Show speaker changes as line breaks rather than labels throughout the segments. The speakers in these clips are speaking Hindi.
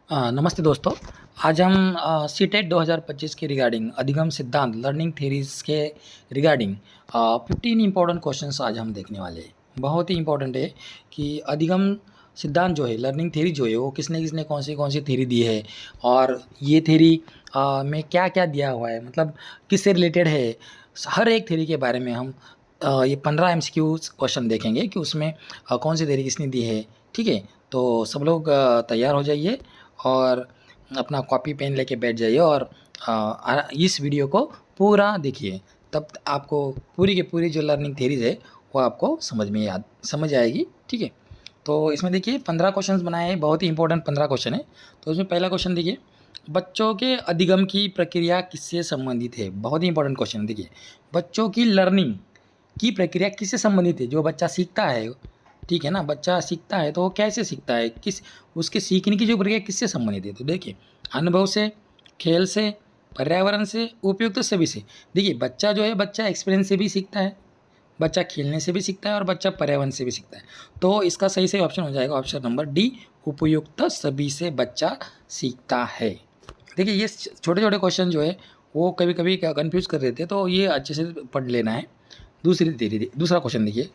नमस्ते दोस्तों। आज हम सीटेट 2025 के रिगार्डिंग अधिगम सिद्धांत लर्निंग थ्योरीज के रिगार्डिंग 15 इंपॉर्टेंट क्वेश्चंस आज हम देखने वाले हैं। बहुत ही इंपॉर्टेंट है कि अधिगम सिद्धांत जो है, लर्निंग थ्योरी जो है, वो किसने किसने कौन सी थ्योरी दी है और ये थ्योरी में क्या क्या दिया हुआ है, मतलब किससे रिलेटेड है। हर एक थ्योरी के बारे में हम ये 15 MCQs क्वेश्चन देखेंगे कि उसमें कौन सी थ्योरी किसने दी है। ठीक है, तो सब लोग तैयार हो जाइए और अपना कॉपी पेन लेके बैठ जाइए और इस वीडियो को पूरा देखिए, तब आपको पूरी की पूरी जो लर्निंग थ्योरीज है वो आपको समझ आएगी। ठीक है, तो इसमें देखिए 15 क्वेश्चंस बनाए हैं, बहुत ही इंपॉर्टेंट 15 क्वेश्चन है। तो इसमें पहला क्वेश्चन देखिए, बच्चों के अधिगम की प्रक्रिया किससे संबंधित है। बहुत ही इंपॉर्टेंट क्वेश्चन देखिए, बच्चों की लर्निंग की प्रक्रिया किससे संबंधित है। जो बच्चा सीखता है, ठीक है ना, बच्चा सीखता है तो वो कैसे सीखता है, किस उसके सीखने की जो प्रक्रिया किससे संबंधित है। तो देखिए, अनुभव से, खेल से, पर्यावरण से, उपयुक्त सभी से। देखिए, बच्चा जो है, बच्चा एक्सपीरियंस से भी सीखता है, बच्चा खेलने से भी सीखता है और बच्चा पर्यावरण से भी सीखता है। तो इसका सही ऑप्शन हो जाएगा ऑप्शन नंबर डी, उपयुक्त सभी से बच्चा सीखता है। देखिए, ये छोटे छोटे क्वेश्चन जो है वो कभी कभी कन्फ्यूज कर देते हैं, तो ये अच्छे से पढ़ लेना है। दूसरा क्वेश्चन देखिए,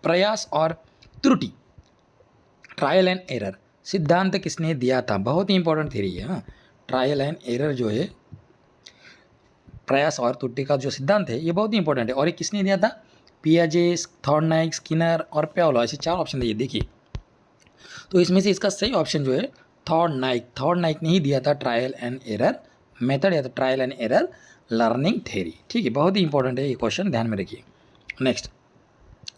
प्रयास और त्रुटि, ट्रायल एंड एरर सिद्धांत किसने दिया था। बहुत ही इंपॉर्टेंट थ्योरी है। हाँ, ट्रायल एंड एरर जो है, प्रयास और त्रुटि का जो सिद्धांत है, ये बहुत ही इंपॉर्टेंट है। और ये किसने दिया था, पियाजे, थॉर्नडाइक, स्किनर और पावलोव, ऐसे 4 ऑप्शन दिए। देखिए, तो इसमें से इसका सही ऑप्शन जो है थॉर्नडाइक ने ही दिया था ट्रायल एंड एरर मेथड या तो trial and error learning theory. ठीक है, बहुत ही इंपॉर्टेंट है ये क्वेश्चन, ध्यान में रखिए। नेक्स्ट,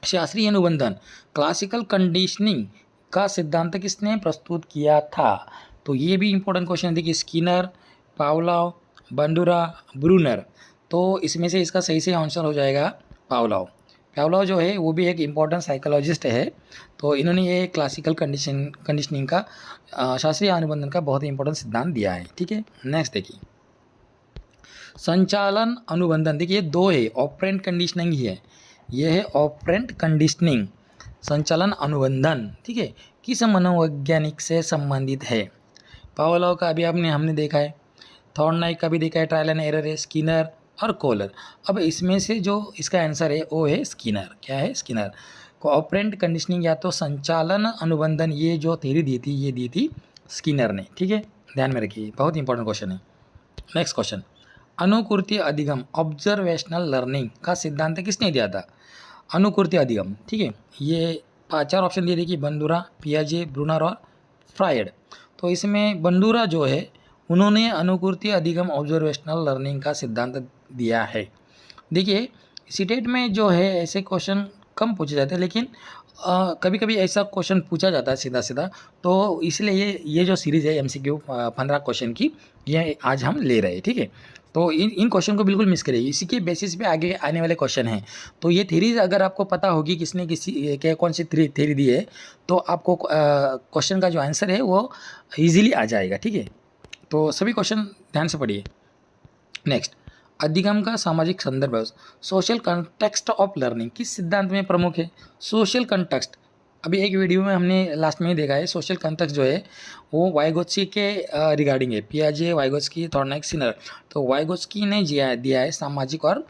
शास्त्रीय अनुबंधन क्लासिकल कंडीशनिंग का सिद्धांत किसने प्रस्तुत किया था। तो ये भी इंपॉर्टेंट क्वेश्चन है। देखिए, स्किनर, पावलोव, बंडूरा, ब्रूनर। तो इसमें से इसका सही आंसर हो जाएगा पावलोव। पावलोव जो है वो भी एक इम्पॉर्टेंट साइकोलॉजिस्ट है। तो इन्होंने ये क्लासिकल कंडीशनिंग का शास्त्रीय अनुबंधन का बहुत ही इंपॉर्टेंट सिद्धांत दिया है। ठीक है, नेक्स्ट देखिए, संचालन अनुबंधन। देखिए, 2 है, ऑपरेंट कंडीशनिंग ही है, यह है ऑपरेंट कंडीशनिंग, संचालन अनुबंधन। ठीक है, किस मनोवैज्ञानिक से संबंधित है। पावलोव का अभी हमने देखा है, थॉर्नडाइक का भी देखा है, ट्रायल एंड एरर है, स्किनर और कोलर। अब इसमें से जो इसका आंसर है वो है स्किनर। क्या है, स्किनर। ऑपरेंट कंडीशनिंग या तो संचालन अनुबंधन, ये जो थ्योरी दी थी ये दी थी स्किनर ने। ठीक है, ध्यान में रखिए, बहुत इंपॉर्टेंट क्वेश्चन है। नेक्स्ट क्वेश्चन, अनुकृति अधिगम ऑब्जर्वेशनल लर्निंग का सिद्धांत किसने दिया था। अनुकृति अधिगम, ठीक है, ये 4 ऑप्शन दिए। देखिए, बंडूरा, पियाजे, ब्रूनर और फ्रायड। तो इसमें बंडूरा जो है उन्होंने अनुकृति अधिगम ऑब्जर्वेशनल लर्निंग का सिद्धांत दिया है। देखिए, सीटेट में जो है ऐसे क्वेश्चन कम पूछे जाते हैं, लेकिन कभी कभी ऐसा क्वेश्चन पूछा जाता है सीधा सीधा। तो इसलिए ये जो सीरीज़ है MCQ 15 क्वेश्चन की, ये आज हम ले रहे हैं। ठीक है, तो इन क्वेश्चन को बिल्कुल मिस करिए, इसी के बेसिस पे आगे आने वाले क्वेश्चन हैं। तो ये थ्योरीज अगर आपको पता होगी किसने कौन सी थ्योरी दी है, तो आपको क्वेश्चन का जो आंसर है वो ईजिली आ जाएगा। ठीक है, तो सभी क्वेश्चन ध्यान से पढ़िए। नेक्स्ट, अधिगम का सामाजिक संदर्भ, सोशल कंटेक्स्ट ऑफ लर्निंग किस सिद्धांत में प्रमुख है। सोशल कंटेक्स्ट, अभी एक वीडियो में हमने लास्ट में ही देखा है, सोशल कंटेक्स्ट जो है वो वाइगोत्स्की के रिगार्डिंग है, पियाजे, वाइगोत्स्की, थॉर्नडाइक, स्किनर। तो वाइगोत्स्की ने दिया है सामाजिक और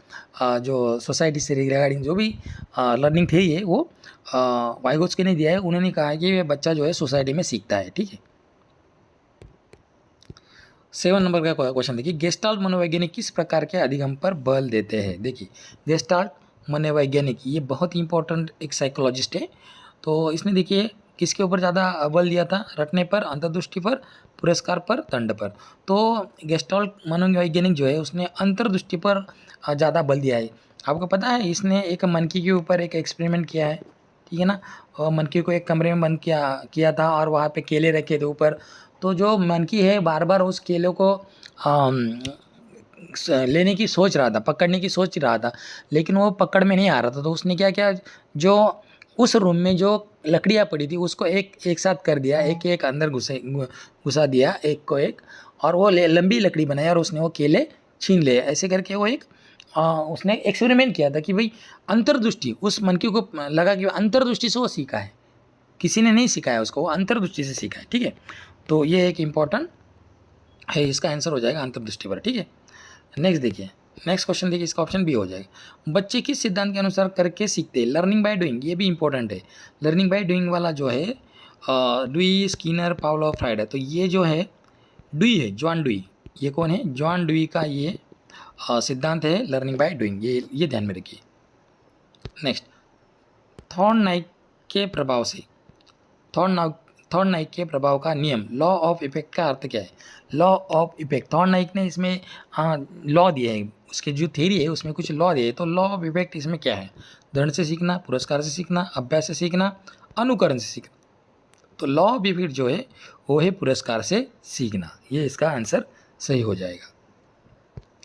जो सोसाइटी से रिगार्डिंग जो भी लर्निंग थ्योरी है वो वाइगोत्स्की ने दिया है। उन्होंने कहा है कि बच्चा जो है सोसाइटी में सीखता है। ठीक है, 7 नंबर का क्वेश्चन देखिए, गेस्टाल्ट मनोवैज्ञानिक किस प्रकार के अधिगम पर बल देते हैं। देखिए, गेस्टाल्ट मनोवैज्ञानिक ये बहुत ही इंपॉर्टेंट एक साइकोलॉजिस्ट है। तो इसने देखिए किसके ऊपर ज़्यादा बल दिया था, रटने पर, अंतर्दृष्टि पर, पुरस्कार पर, दंड पर। तो गेस्टाल्ट मनोवैज्ञानिक जो है उसने अंतर्दृष्टि पर ज़्यादा बल दिया है। आपको पता है, इसने एक मनकी के ऊपर एक एक्सपेरिमेंट किया है। ठीक है ना, और मनकी को एक कमरे में बंद किया था और वहाँ पे केले रखे थे ऊपर। तो जो मनकी है बार बार उस केले को लेने की सोच रहा था, पकड़ने की सोच रहा था, लेकिन वो पकड़ में नहीं आ रहा था। तो उसने क्या किया, जो उस रूम में जो लकड़ियाँ पड़ी थी उसको एक साथ कर दिया, एक अंदर घुसा दिया, एक को एक, और वो लंबी लकड़ी बनाई और उसने वो केले छीन लिए। ऐसे करके वो उसने एक्सपेरिमेंट किया था कि भाई अंतर्दृष्टि, उस मनकी को लगा कि अंतर्दृष्टि से वो सीखा है, किसी ने नहीं सिखाया उसको, वो अंतर्दृष्टि से सीखा है। ठीक है, तो ये एक इम्पॉर्टेंट है, इसका आंसर हो जाएगा अंतर्दृष्टि पर। ठीक है, नेक्स्ट देखिए, नेक्स्ट क्वेश्चन देखिए, इसका ऑप्शन बी हो जाएगा। बच्चे किस सिद्धांत के अनुसार करके सीखते हैं? लर्निंग बाय डूइंग, ये भी इंपॉर्टेंट है। लर्निंग बाय डूइंग वाला जो है डुई, स्किनर, पावलोव, फ्राइड है। तो ये जो है डुई है, जॉन डुई। ये कौन है? जॉन डुई का ये सिद्धांत है लर्निंग बाय डूइंग, ये ध्यान में रखिए। नेक्स्ट, थॉर्नडाइक के प्रभाव से, थॉर्नडाइक के प्रभाव का नियम, लॉ ऑफ इफेक्ट का अर्थ क्या है? लॉ ऑफ इफेक्ट, थॉर्नडाइक ने इसमें लॉ दिए हैं, उसके जो थ्योरी है उसमें कुछ लॉ दिए हैं। तो लॉ ऑफ इफेक्ट इसमें क्या है? दंड से सीखना, पुरस्कार से सीखना, अभ्यास से सीखना, अनुकरण से सीखना। तो लॉ ऑफ इफेक्ट जो है वो है पुरस्कार से सीखना, ये इसका आंसर सही हो जाएगा।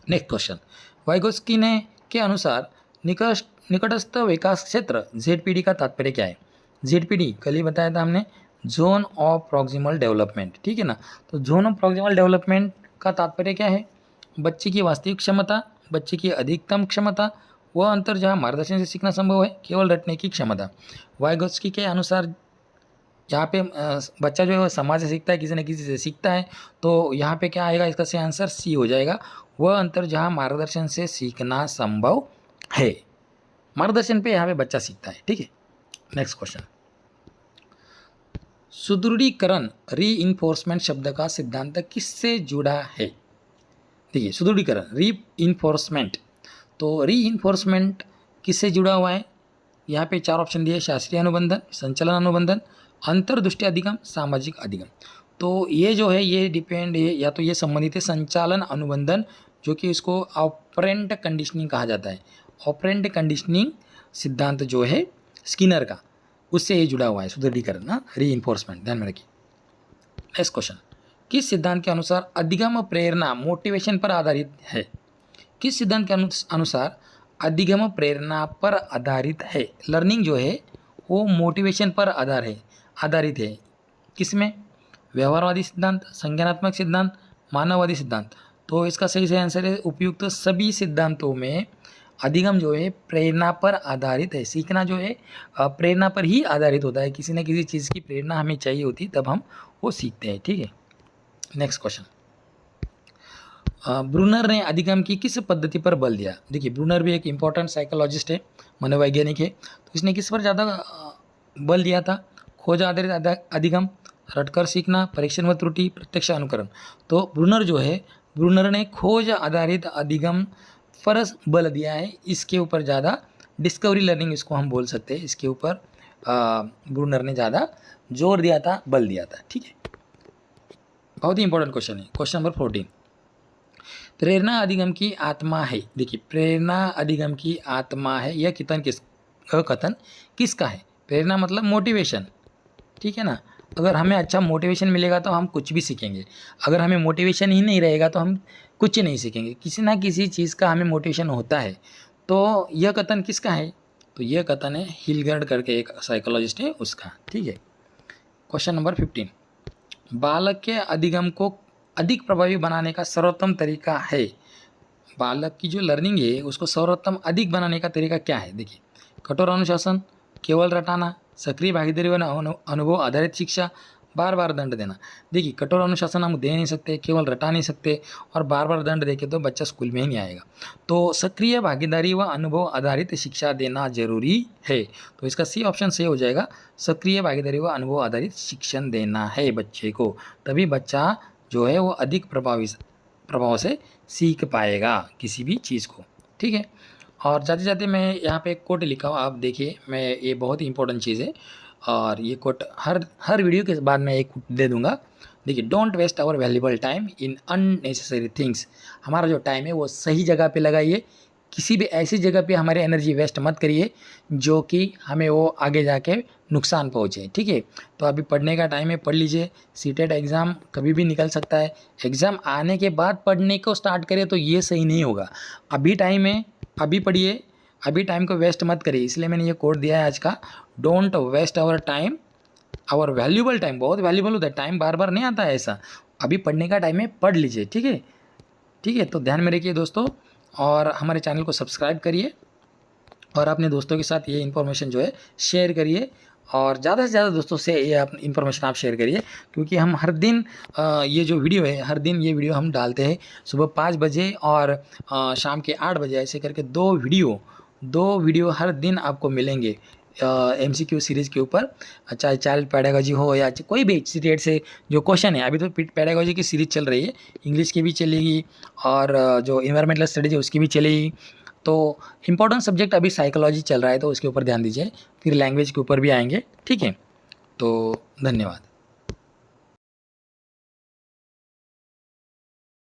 नेक्स्ट क्वेश्चन, वाइगोस्की ने के अनुसार निकटस्थ विकास क्षेत्र ZPD का तात्पर्य क्या है? ZPD कल ही बताया था हमने, जोन ऑफ प्रॉक्सिमल डेवलपमेंट। ठीक है ना, तो जोन ऑफ प्रॉक्सिमल डेवलपमेंट का तात्पर्य क्या है? बच्चे की वास्तविक क्षमता, बच्चे की अधिकतम क्षमता, वह अंतर जहाँ मार्गदर्शन से सीखना संभव है, केवल रटने की क्षमता। वाइगोस्की के अनुसार यहाँ पे बच्चा जो है वो समाज से सीखता है, किसी न किसी से सीखता है। तो यहाँ पे क्या आएगा? इसका सही आंसर सी हो जाएगा, वह अंतर जहाँ मार्गदर्शन से सीखना संभव है। मार्गदर्शन पे यहाँ पे बच्चा सीखता है। ठीक है, नेक्स्ट क्वेश्चन, सुदृढ़ीकरण, रीइंफोर्समेंट शब्द का सिद्धांत किससे जुड़ा है? देखिए, सुदृढ़ीकरण, रीइंफोर्समेंट, तो रीइंफोर्समेंट किससे जुड़ा हुआ है? यहाँ पे 4 ऑप्शन दिए, शास्त्रीय अनुबंधन, संचलन अनुबंधन, अंतर्दृष्टि अधिगम, सामाजिक अधिगम। तो ये जो है ये डिपेंड है, या तो ये संबंधित है संचालन अनुबंधन, जो कि इसको ऑपरेंट कंडीशनिंग कहा जाता है। ऑपरेंट कंडीशनिंग सिद्धांत जो है स्किनर का, उससे ये जुड़ा हुआ है सुदृढ़ीकरण ना, रीइंफोर्समेंट, ध्यान में रखिए। नेक्स्ट क्वेश्चन, किस सिद्धांत के अनुसार अधिगम प्रेरणा मोटिवेशन पर आधारित है? किस सिद्धांत के अनुसार अधिगम प्रेरणा पर आधारित है? लर्निंग जो है वो मोटिवेशन पर आधारित है। किसमें? व्यवहारवादी सिद्धांत, संज्ञानात्मक सिद्धांत, मानववादी सिद्धांत। तो इसका सही आंसर है उपयुक्त सभी सिद्धांतों में अधिगम जो है प्रेरणा पर आधारित है। सीखना जो है प्रेरणा पर ही आधारित होता है। किसी न किसी चीज़ की प्रेरणा हमें चाहिए होती, तब हम वो सीखते हैं। ठीक है, नेक्स्ट क्वेश्चन, ब्रूनर ने अधिगम की किस पद्धति पर बल दिया? देखिए, ब्रूनर भी एक इम्पॉर्टेंट साइकोलॉजिस्ट है, मनोवैज्ञानिक है। तो इसने किस पर ज़्यादा बल दिया था? खोज आधारित अधिगम, रटकर सीखना, परीक्षण व त्रुटि, प्रत्यक्ष अनुकरण। तो ब्रूनर ने खोज आधारित अधिगम पर बल दिया है। इसके ऊपर ज़्यादा डिस्कवरी लर्निंग इसको हम बोल सकते हैं, इसके ऊपर ब्रूनर ने ज़्यादा जोर दिया था, बल दिया था। ठीक है, बहुत ही इंपॉर्टेंट क्वेश्चन है। क्वेश्चन नंबर 14, प्रेरणा अधिगम की आत्मा है। देखिए, प्रेरणा अधिगम की आत्मा है, यह कथन किसका है? प्रेरणा मतलब मोटिवेशन, ठीक है ना। अगर हमें अच्छा मोटिवेशन मिलेगा तो हम कुछ भी सीखेंगे, अगर हमें मोटिवेशन ही नहीं रहेगा तो हम कुछ नहीं सीखेंगे। किसी ना किसी चीज़ का हमें मोटिवेशन होता है। तो यह कथन किसका है? तो यह कथन है हिलगर्ड करके एक साइकोलॉजिस्ट है उसका। ठीक है, क्वेश्चन नंबर 15, बालक के अधिगम को अधिक प्रभावी बनाने का सर्वोत्तम तरीका है। बालक की जो लर्निंग है उसको सर्वोत्तम अधिक बनाने का तरीका क्या है? देखिए, कठोर अनुशासन, केवल रटाना, सक्रिय भागीदारी व अनुभव आधारित शिक्षा, बार बार दंड देना। देखिए, कठोर अनुशासन हम दे नहीं सकते, केवल रटा नहीं सकते, और बार बार दंड देके तो बच्चा स्कूल में ही नहीं आएगा। तो सक्रिय भागीदारी व अनुभव आधारित शिक्षा देना जरूरी है। तो इसका सी ऑप्शन सही हो जाएगा, सक्रिय भागीदारी व अनुभव आधारित शिक्षण देना है बच्चे को, तभी बच्चा जो है वो अधिक प्रभाव से सीख पाएगा किसी भी चीज़ को। ठीक है, और जाते जाते मैं यहाँ पे एक कोट लिखा हूँ, आप देखिए, मैं ये बहुत ही इंपॉर्टेंट चीज़ है, और ये कोट हर वीडियो के बाद मैं एक दे दूँगा। देखिए, don't waste our valuable time in unnecessary things. हमारा जो टाइम है वो सही जगह पे लगाइए, किसी भी ऐसी जगह पे हमारी एनर्जी वेस्ट मत करिए जो कि हमें वो आगे जाके नुकसान पहुँचे। ठीक है, तो अभी पढ़ने का टाइम है, पढ़ लीजिए। सीटेट एग्ज़ाम कभी भी निकल सकता है, एग्ज़ाम आने के बाद पढ़ने को स्टार्ट करें तो ये सही नहीं होगा। अभी टाइम है, अभी पढ़िए, अभी टाइम को वेस्ट मत करिए। इसलिए मैंने ये कोड दिया है आज का, don't waste our time, our valuable time. बहुत वैल्यूबल होता है टाइम, बार बार नहीं आता है ऐसा। अभी पढ़ने का टाइम है, पढ़ लीजिए। ठीक है, ठीक है, तो ध्यान में रखिए दोस्तों, और हमारे चैनल को सब्सक्राइब करिए, और अपने दोस्तों के साथ ये इन्फॉर्मेशन जो है शेयर करिए, और ज़्यादा से ज़्यादा दोस्तों से ये आप इन्फॉर्मेशन आप शेयर करिए, क्योंकि हम हर दिन ये जो वीडियो है, हर दिन ये वीडियो हम डालते हैं सुबह 5 बजे और शाम के 8 बजे, ऐसे करके दो वीडियो हर दिन आपको मिलेंगे MCQ सीरीज़ के ऊपर। चाहे चाइल्ड पेडागोजी हो या कोई भी स्टेट से जो क्वेश्चन है, अभी तो पेडागोजी की सीरीज़ चल रही है, इंग्लिश की भी चलेगी और जो इन्वायरमेंटल स्टडीज है उसकी भी चलेगी। तो इम्पोर्टेंट सब्जेक्ट अभी साइकोलॉजी चल रहा है, तो उसके ऊपर ध्यान दीजिए, फिर लैंग्वेज के ऊपर भी आएंगे, ठीक है। तो धन्यवाद।